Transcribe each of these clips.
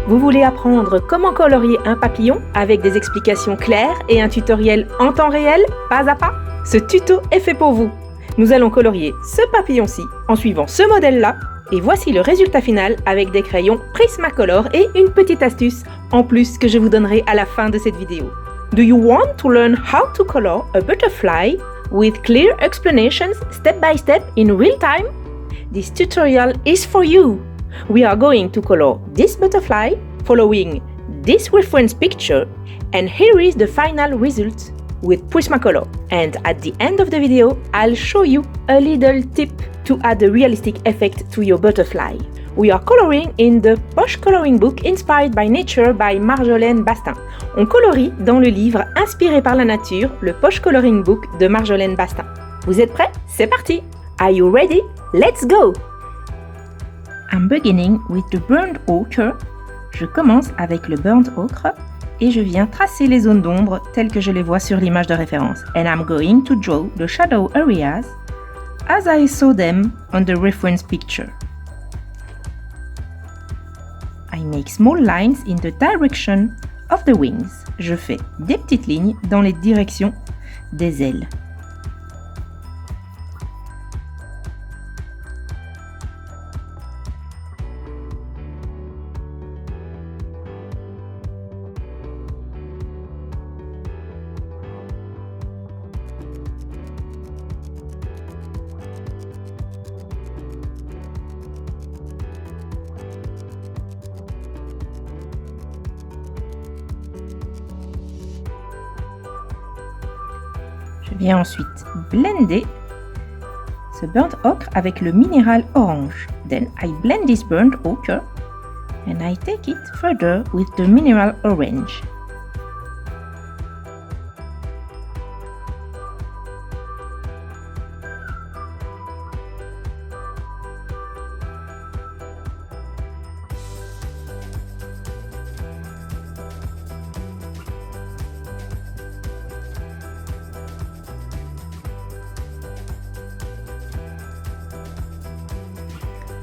Vous voulez apprendre comment colorier un papillon avec des explications claires et un tutoriel en temps réel, pas à pas? Ce tuto est fait pour vous. Nous allons colorier ce papillon-ci en suivant ce modèle-là. Et voici le résultat final avec des crayons Prismacolor et une petite astuce en plus que je vous donnerai à la fin de cette vidéo. Do you want to learn how to color a butterfly with clear explanations step by step in real time? This tutorial is for you. We are going to color this butterfly following this reference picture, and here is the final result with Prismacolor. And at the end of the video, I'll show you a little tip to add a realistic effect to your butterfly. We are coloring in the Poche Coloring Book Inspired by Nature by Marjolaine Bastin. On colorie dans le livre Inspiré par la nature, le Poche Coloring Book de Marjolaine Bastin. Vous êtes prêts? C'est parti! Are you ready? Let's go! I'm beginning with the burnt ochre. Je commence avec le burnt ochre et je viens tracer les zones d'ombre telles que je les vois sur l'image de référence. And I'm going to draw the shadow areas as I saw them on the reference picture. I make small lines in the direction of the wings. Je fais des petites lignes dans les directions des ailes. Je viens ensuite blender ce burnt ochre avec le minéral orange. Then I blend this burnt ochre and I take it further with the mineral orange.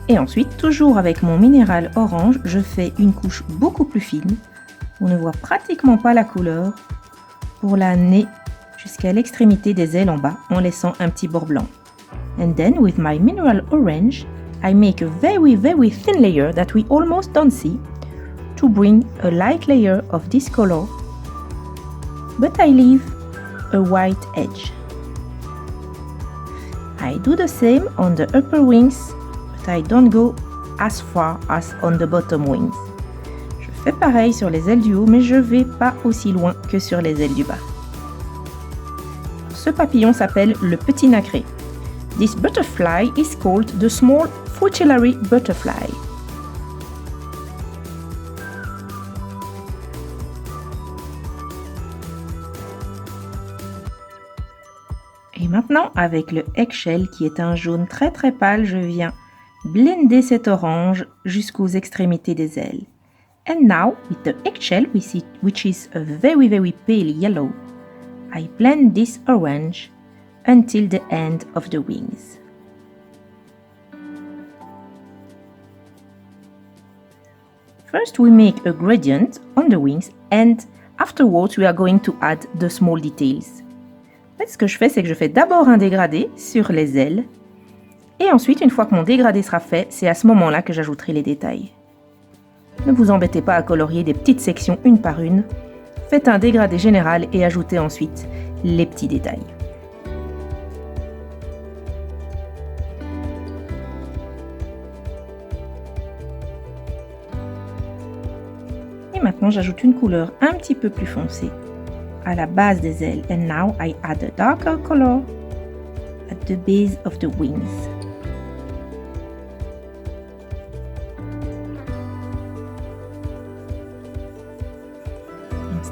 Et ensuite, toujours avec mon minéral orange, je fais une couche beaucoup plus fine. On ne voit pratiquement pas la couleur pour la nez jusqu'à l'extrémité des ailes en bas, en laissant un petit bord blanc. And then, with my mineral orange, I make a very thin layer that we almost don't see to bring a light layer of this color, but I leave a white edge. I do the same on the upper wings, but I don't go as far as on the bottom wings. Je fais pareil sur les ailes du haut, mais je vais pas aussi loin que sur les ailes du bas. Ce papillon s'appelle le petit nacré. This butterfly is called the small fritillary butterfly. Et maintenant, avec le eggshell qui est un jaune très pâle, je viens blender cet orange jusqu'aux extrémités des ailes. And now, with the eggshell, which is a very pale yellow, I blend this orange until the end of the wings. First, we make a gradient on the wings, and afterwards, we are going to add the small details. En fait, ce que je fais, c'est que je fais d'abord un dégradé sur les ailes, et ensuite, une fois que mon dégradé sera fait, c'est à ce moment-là que j'ajouterai les détails. Ne vous embêtez pas à colorier des petites sections une par une. Faites un dégradé général et ajoutez ensuite les petits détails. Et maintenant, j'ajoute une couleur un petit peu plus foncée à la base des ailes. And now I add a darker color at the base of the wings.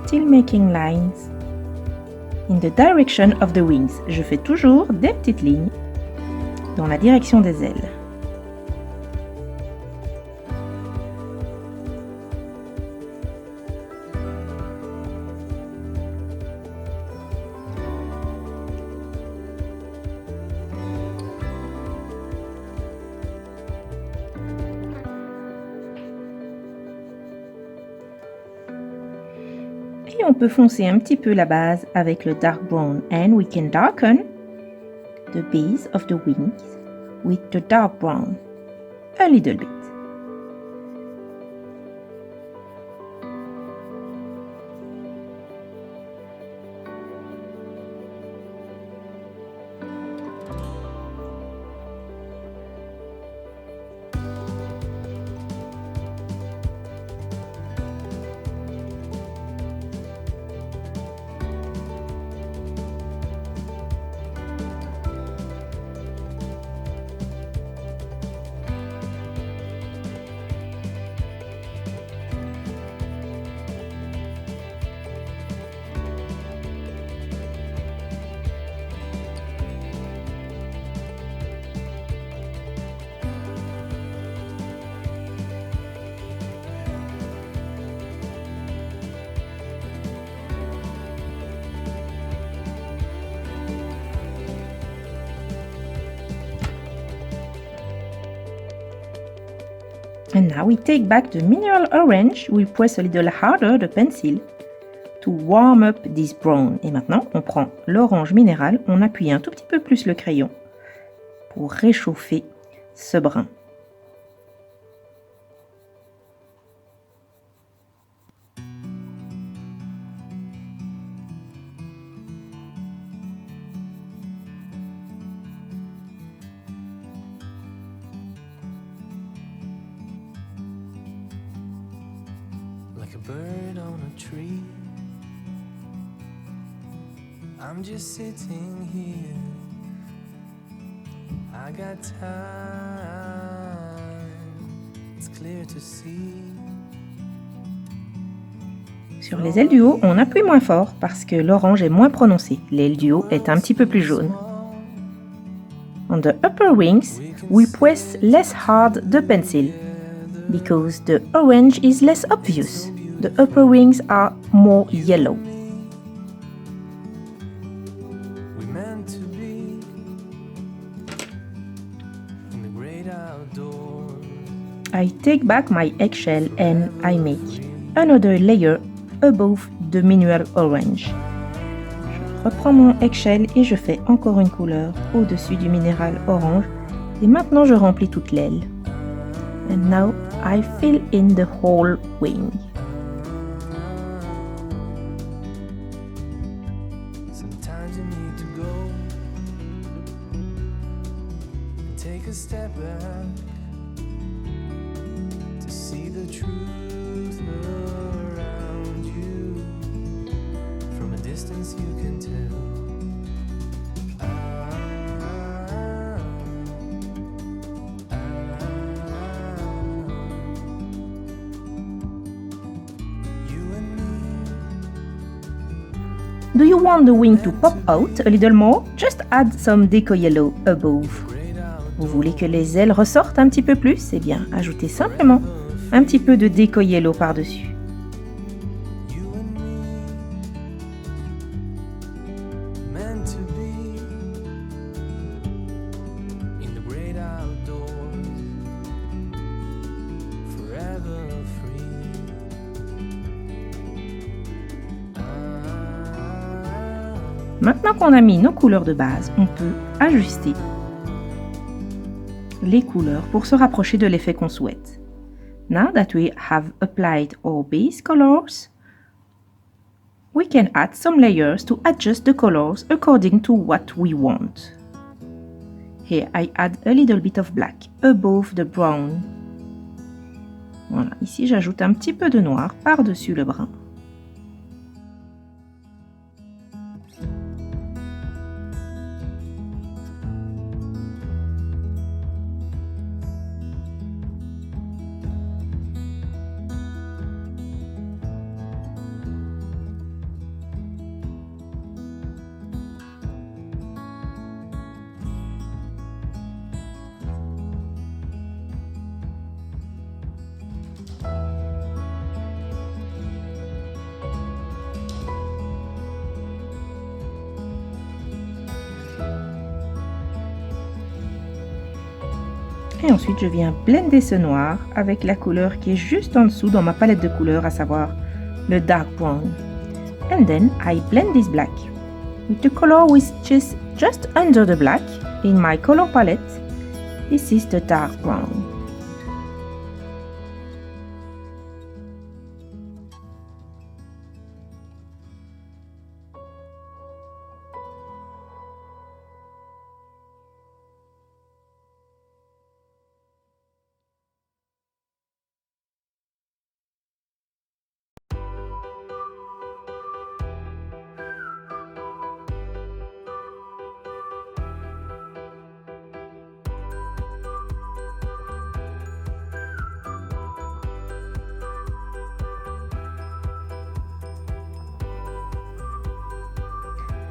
Still making lines in the direction of the wings. Je fais toujours des petites lignes dans la direction des ailes. Puis on peut foncer un petit peu la base avec le dark brown and we can darken the base of the wings with the dark brown a little bit. And now we take back the mineral orange, we press a little harder the pencil to warm up this brown. Et maintenant, on prend l'orange minéral, on appuie un tout petit peu plus le crayon pour réchauffer ce brun. Like a bird on a tree, I'm just sitting here. I got time, it's clear to see. Sur les ailes du haut, on appuie moins fort parce que l'orange est moins prononcé. L'aile du haut est un petit peu plus jaune. On the upper wings, we press less hard the pencil because the orange is less obvious. The upper wings are more yellow. We meant to be in the great outdoors. I take back my eggshell and I make another layer above the mineral orange. Je reprends mon eggshell et je fais encore une couleur au-dessus du minéral orange. Et maintenant je remplis toute l'aile. And now I fill in the whole wing. Sometimes you need to go and take a step back to see the truth around you. From a distance you can tell. Do you want the wing to pop out a little more? Just add some deco yellow above. Vous voulez que les ailes ressortent un petit peu plus? Eh bien, ajoutez simplement un petit peu de deco yellow par-dessus. Meant to be in the great outdoors, forever free. Maintenant qu'on a mis nos couleurs de base, on peut ajuster les couleurs pour se rapprocher de l'effet qu'on souhaite. Now that we have applied our base colors, we can add some layers to adjust the colors according to what we want. Here I add a little bit of black above the brown. Voilà, ici j'ajoute un petit peu de noir par-dessus le brun. Et ensuite, je viens blender ce noir avec la couleur qui est juste en dessous dans ma palette de couleurs, à savoir le dark brown. and then I blend this black with the color which is just under the black in my color palette. This is the dark brown.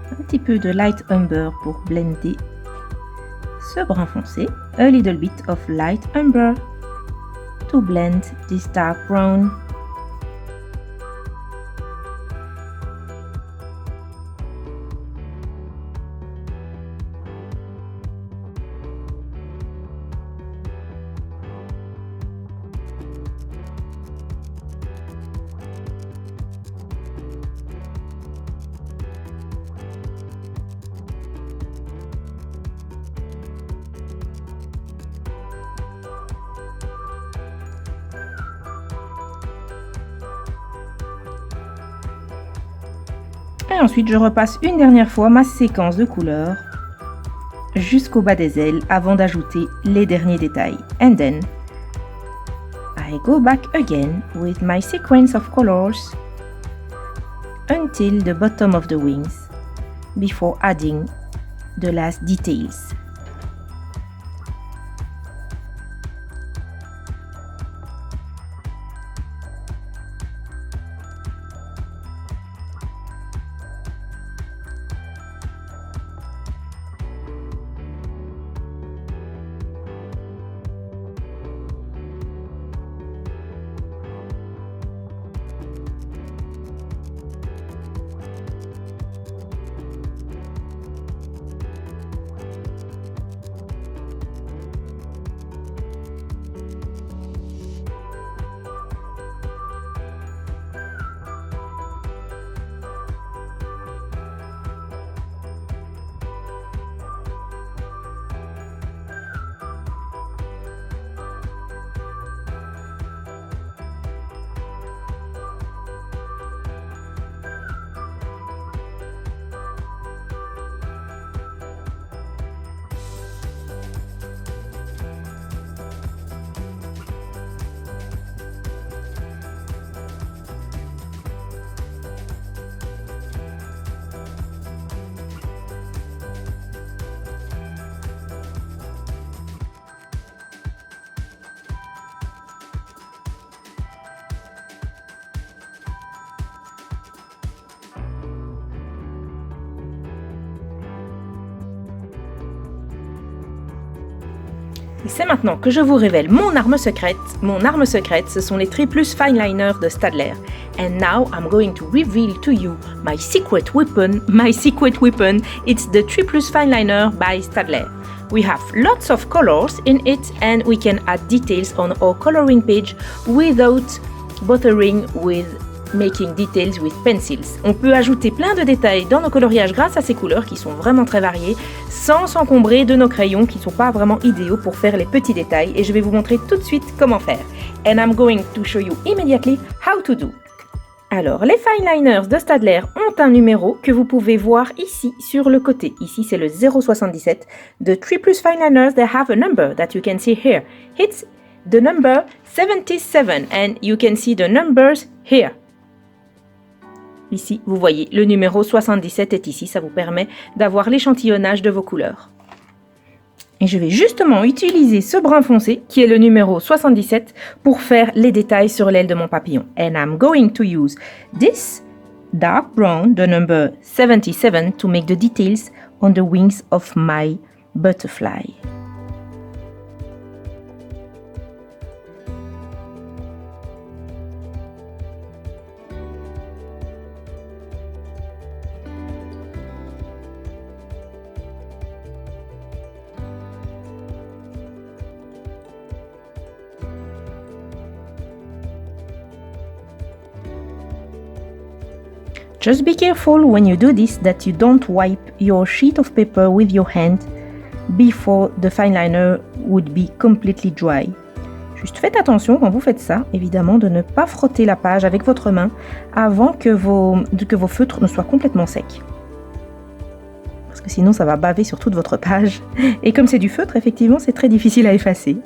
Un petit peu de light umber pour blender ce brun foncé. A little bit of light umber to blend this dark brown. Et ensuite, je repasse une dernière fois ma séquence de couleurs jusqu'au bas des ailes avant d'ajouter les derniers détails. And then, I go back again with my sequence of colors until the bottom of the wings before adding the last details. Et c'est maintenant que je vous révèle mon arme secrète. Mon arme secrète, ce sont les Triplus Fine Liner de Staedtler. And now I'm going to reveal to you my secret weapon. My secret weapon, it's the Triplus Fine Liner by Staedtler. We have lots of colors in it and we can add details on our coloring page without bothering with making details with pencils. On peut ajouter plein de détails dans nos coloriages grâce à ces couleurs qui sont vraiment très variées, sans s'encombrer de nos crayons qui ne sont pas vraiment idéaux pour faire les petits détails. Et je vais vous montrer tout de suite comment faire. And I'm going to show you immediately how to do. Alors, les Fine Liners de Staedtler ont un numéro que vous pouvez voir ici sur le côté. Ici, c'est le 077. The Triplus Fine Liners, they have a number that you can see here. It's the number 77 and you can see the numbers here. Ici, vous voyez, le numéro 77 est ici. Ça vous permet d'avoir l'échantillonnage de vos couleurs. Et je vais justement utiliser ce brun foncé, qui est le numéro 77, pour faire les détails sur l'aile de mon papillon. And I'm going to use this dark brown, the number 77, to make the details on the wings of my butterfly. Just be careful when you do this that you don't wipe your sheet of paper with your hand before the fine liner would be completely dry. Juste faites attention quand vous faites ça, évidemment, de ne pas frotter la page avec votre main avant que vos feutres ne soient complètement secs. Parce que sinon, ça va baver sur toute votre page. Et comme c'est du feutre, effectivement, c'est très difficile à effacer.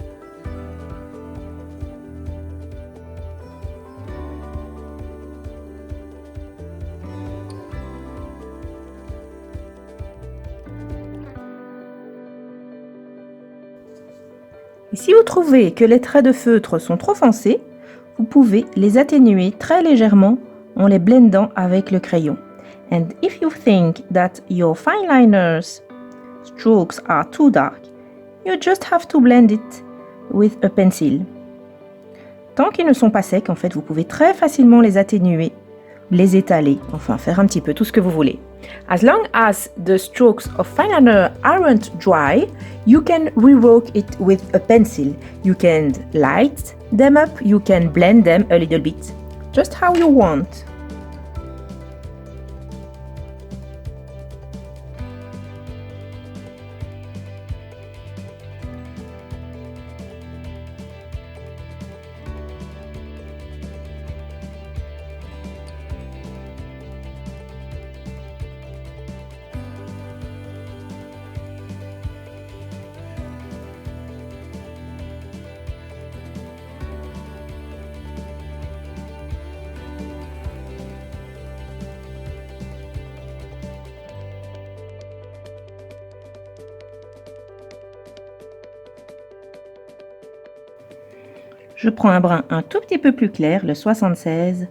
Et si vous trouvez que les traits de feutre sont trop foncés, vous pouvez les atténuer très légèrement en les blendant avec le crayon. And if you think that your fine liner's strokes are too dark, you just have to blend it with a pencil. Tant qu'ils ne sont pas secs, en fait, vous pouvez très facilement les atténuer, les étaler, enfin faire un petit peu tout ce que vous voulez. As long as the strokes of fine liner aren't dry, you can rework it with a pencil. You can light them up, you can blend them a little bit, just how you want. Je prends un brin un tout petit peu plus clair, le 76,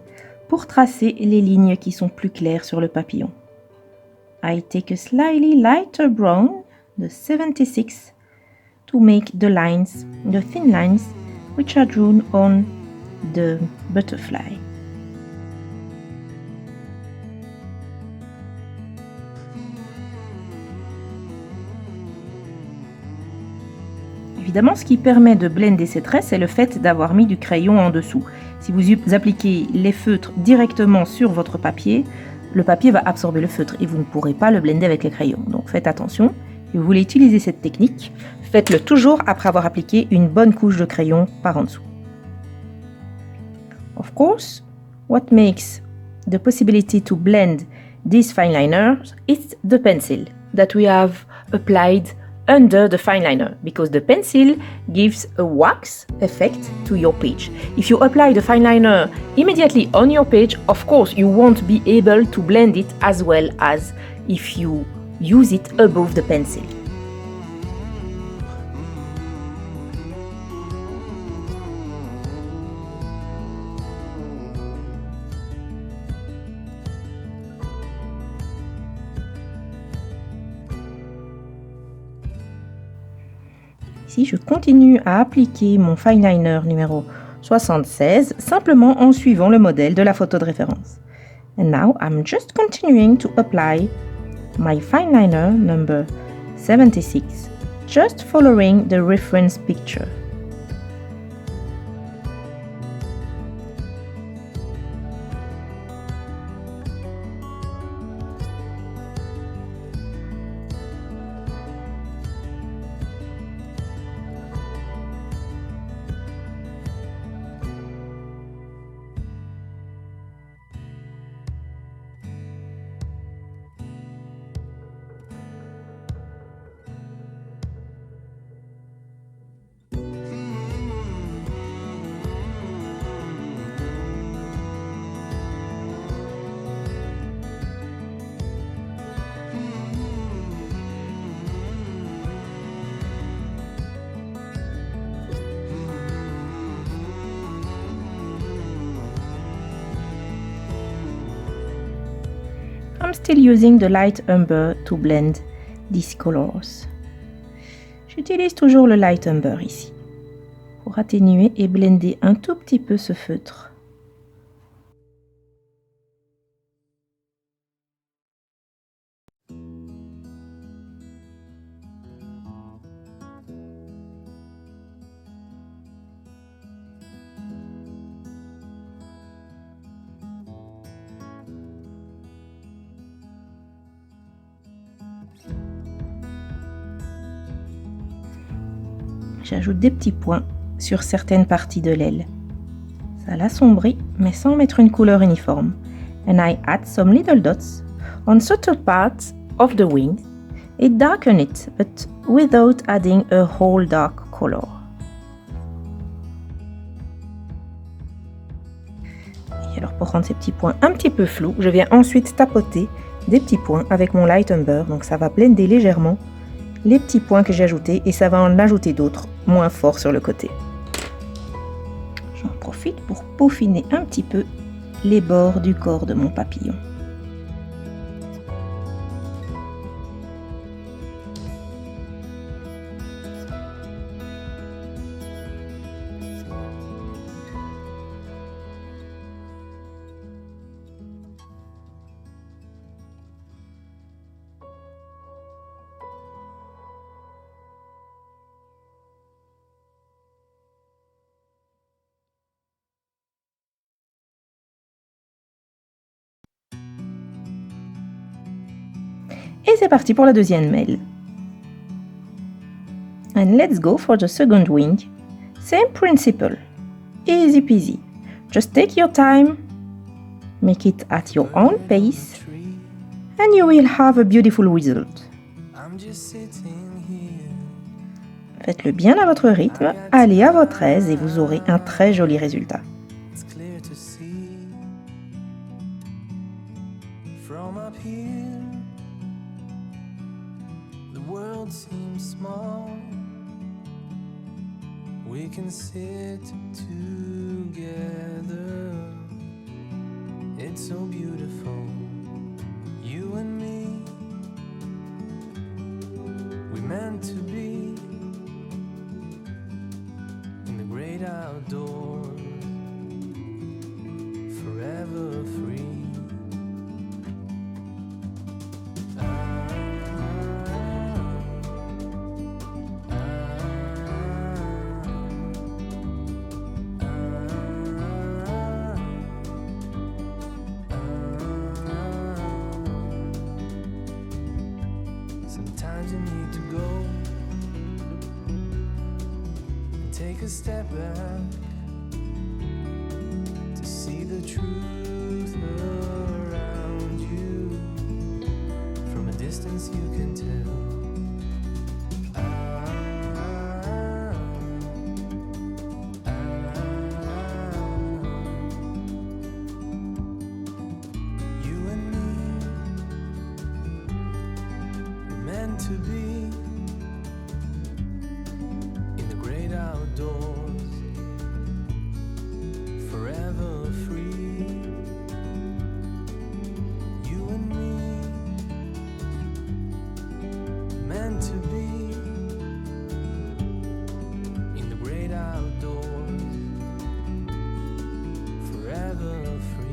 pour tracer les lignes qui sont plus claires sur le papillon. I take a slightly lighter brown, the 76, to make the lines, the thin lines, which are drawn on the butterfly. Évidemment, ce qui permet de blender ces traits, c'est le fait d'avoir mis du crayon en dessous. Si vous appliquez les feutres directement sur votre papier, le papier va absorber le feutre et vous ne pourrez pas le blender avec les crayons. Donc faites attention. Si vous voulez utiliser cette technique, faites-le toujours après avoir appliqué une bonne couche de crayon par en dessous. Of course, what makes the possibility to blend these fine liners is the pencil that we have applied under the fine liner, because the pencil gives a wax effect to your page. If you apply the fine liner immediately on your page, of course you won't be able to blend it as well as if you use it above the pencil. Ici, je continue à appliquer mon fine liner numéro 76, simplement en suivant le modèle de la photo de référence. And now, I'm just continuing to apply my fine liner number 76, just following the reference picture. I'm still using the light umber to blend these colors. J'utilise toujours le light umber ici pour atténuer et blender un tout petit peu ce feutre. j'ajoute des petits points sur certaines parties de l'aile. Ça l'assombrit, mais sans mettre une couleur uniforme. And I add some little dots on certain parts of the wing. It darken it, but without adding a whole dark color. Et alors pour rendre ces petits points un petit peu flous, je viens ensuite tapoter des petits points avec mon Light Umber. Donc ça va blender légèrement les petits points que j'ai ajoutés et ça va en ajouter d'autres moins forts sur le côté. J'en profite pour peaufiner un petit peu les bords du corps de mon papillon. Et c'est parti pour la deuxième mail. And let's go for the second wing. Same principle. Easy peasy. Just take your time. Make it at your own pace. And you will have a beautiful result. Faites-le bien à votre rythme, allez à votre aise et vous aurez un très joli résultat. Seems small. We can sit together. It's so beautiful. You and me. We meant to be in the great outdoors, forever free. Sometimes you need to go and take a step back to see the truth around you. From a distance you can tell. To be in the great outdoors, forever free. You and me, meant to be in the great outdoors, forever free.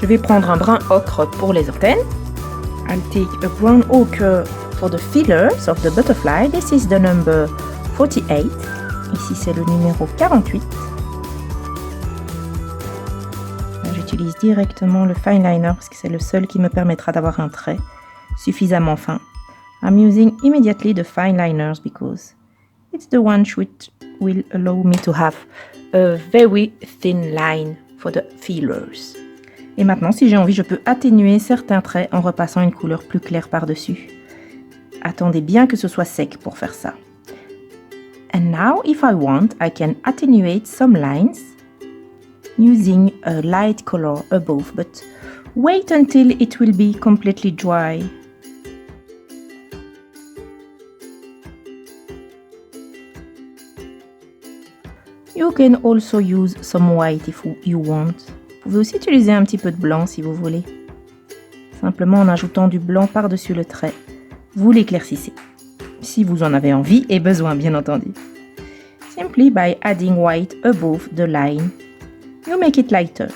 Je vais prendre un brun ocre pour les antennes. I'll take a brown ochre for the feelers of the butterfly. This is the number 48. Ici, c'est le numéro 48. J'utilise directement le fine liner parce que c'est le seul qui me permettra d'avoir un trait suffisamment fin. I'm using immediately the fine liners because it's the one which will allow me to have a very thin line for the feelers. Et maintenant, si j'ai envie, je peux atténuer certains traits en repassant une couleur plus claire par-dessus. Attendez bien que ce soit sec pour faire ça. And now, if I want, I can attenuate some lines using a light color above, but wait until it will be completely dry. You can also use some white if you want. Vous pouvez aussi utiliser un petit peu de blanc si vous voulez. Simplement en ajoutant du blanc par-dessus le trait, vous l'éclaircissez. Si vous en avez envie et besoin, bien entendu. Simply by adding white above the line, you make it lighter.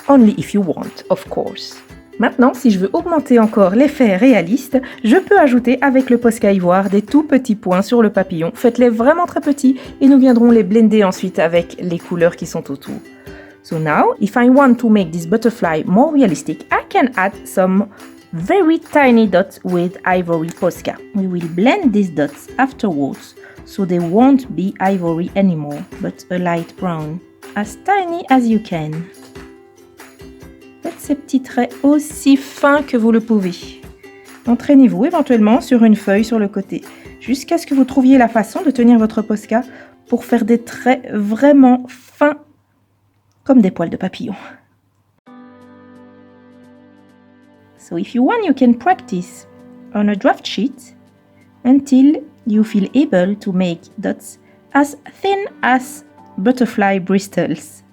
Only if you want, of course. Maintenant, si je veux augmenter encore l'effet réaliste, je peux ajouter avec le Posca ivoire des tout petits points sur le papillon. Faites-les vraiment très petits et nous viendrons les blender ensuite avec les couleurs qui sont autour. So now, if I want to make this butterfly more realistic, I can add some very tiny dots with ivory Posca. We will blend these dots afterwards, so they won't be ivory anymore, but a light brown, as tiny as you can. Faites ces petits traits aussi fins que vous le pouvez. Entraînez-vous éventuellement sur une feuille sur le côté, jusqu'à ce que vous trouviez la façon de tenir votre Posca pour faire des traits vraiment fins, comme des poils de papillon. So if you want, you can practice on a draft sheet until you feel able to make dots as thin as butterfly bristles.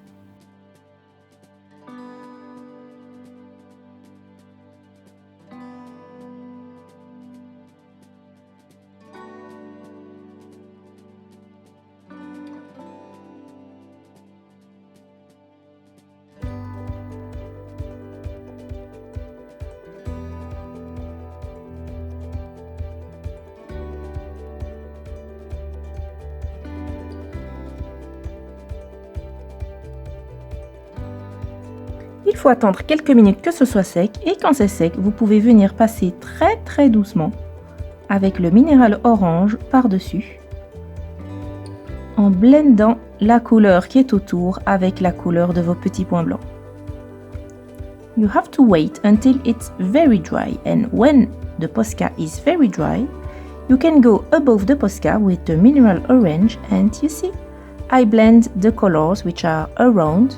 Il faut attendre quelques minutes que ce soit sec et quand c'est sec, vous pouvez venir passer très doucement avec le minéral orange par-dessus en blendant la couleur qui est autour avec la couleur de vos petits points blancs. You have to wait until it's very dry and when the Posca is very dry, you can go above the Posca with the mineral orange and you see, I blend the colors which are around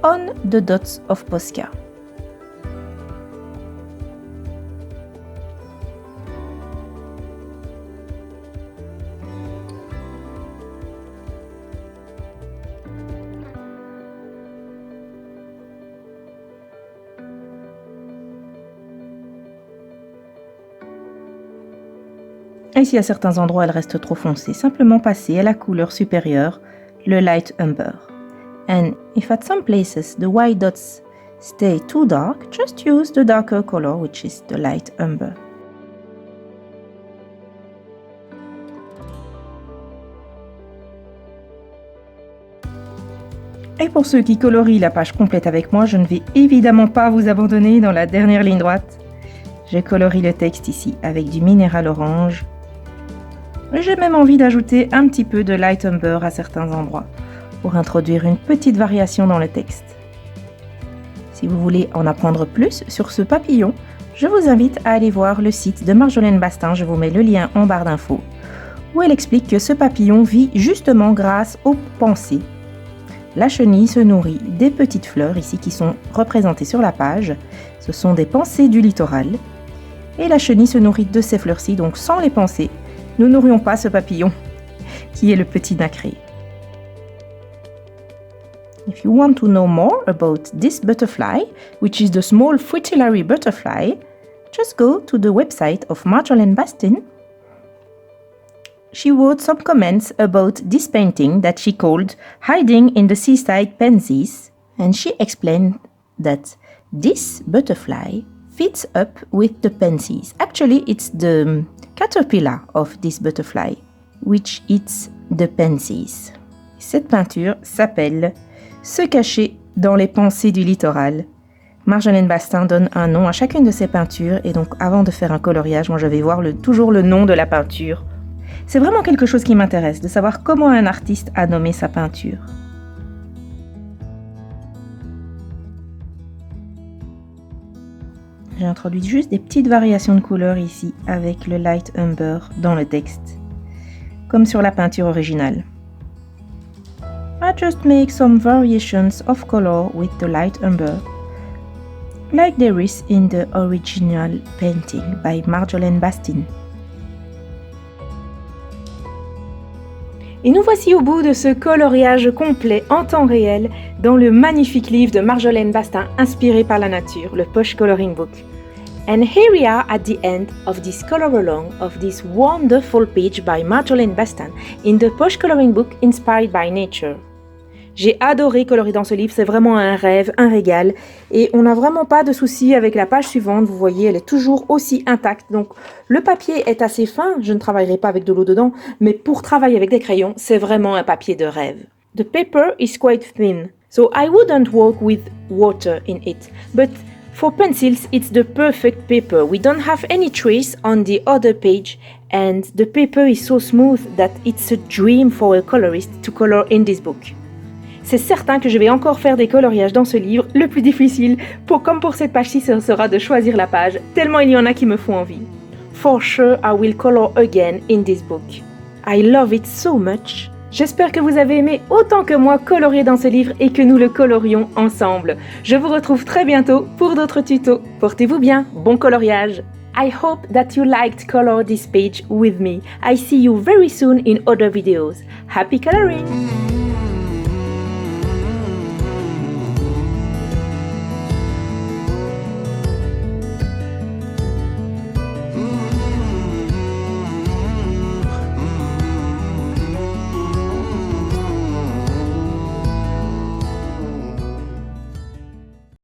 on the dots of Posca. Et si à certains endroits elle reste trop foncée, simplement passer à la couleur supérieure, le light umber. And if at some places the white dots stay too dark, just use the darker color, which is the light umber. Et pour ceux qui colorient la page complète avec moi, je ne vais évidemment pas vous abandonner dans la dernière ligne droite. Je colorie le texte ici avec du minéral orange. J'ai même envie d'ajouter un petit peu de light umber à certains endroits, pour introduire une petite variation dans le texte. Si vous voulez en apprendre plus sur ce papillon, je vous invite à aller voir le site de Marjolaine Bastin, je vous mets le lien en barre d'infos, où elle explique que ce papillon vit justement grâce aux pensées. La chenille se nourrit des petites fleurs ici qui sont représentées sur la page, ce sont des pensées du littoral, et la chenille se nourrit de ces fleurs-ci, donc sans les pensées, nous n'aurions pas ce papillon, qui est le petit nacré. If you want to know more about this butterfly, which is the small fritillary butterfly, just go to the website of Marjolaine Bastin. She wrote some comments about this painting that she called Hiding in the Seaside Pansies, and she explained that This butterfly fits up with the pansies. Actually, it's the caterpillar of this butterfly, which eats the pansies. Cette peinture s'appelle « Se cacher dans les pensées du littoral ». Marjolaine Bastin donne un nom à chacune de ses peintures et donc avant de faire un coloriage, moi je vais voir toujours le nom de la peinture. C'est vraiment quelque chose qui m'intéresse, de savoir comment un artiste a nommé sa peinture. J'ai introduit juste des petites variations de couleurs ici avec le light umber dans le texte, comme sur la peinture originale. I just make some variations of color with the light umber, like there is in the original painting by Marjolaine Bastin. Et nous voici au bout de ce coloriage complet en temps réel dans le magnifique livre de Marjolaine Bastin inspiré par la nature, le Poche Coloring Book. And here we are at the end of this color along of this wonderful page by Marjolaine Bastin in the Poche Coloring Book inspired by nature. J'ai adoré colorer dans ce livre, c'est vraiment un rêve, un régal. Et on n'a vraiment pas de soucis avec la page suivante, vous voyez, elle est toujours aussi intacte. Donc le papier est assez fin, je ne travaillerai pas avec de l'eau dedans, mais pour travailler avec des crayons, c'est vraiment un papier de rêve. The paper is quite thin, so I wouldn't work with water in it. But for pencils, it's the perfect paper. We don't have any trace on the other page, and the paper is so smooth that it's a dream for a colorist to color in this book. C'est certain que je vais encore faire des coloriages dans ce livre. Le plus difficile, comme pour cette page-ci, ce sera de choisir la page, tellement il y en a qui me font envie. For sure, I will color again in this book. I love it so much. J'espère que vous avez aimé autant que moi colorier dans ce livre et que nous le colorions ensemble. Je vous retrouve très bientôt pour d'autres tutos. Portez-vous bien, bon coloriage. I hope that you liked color this page with me. I see you very soon in other videos. Happy coloring!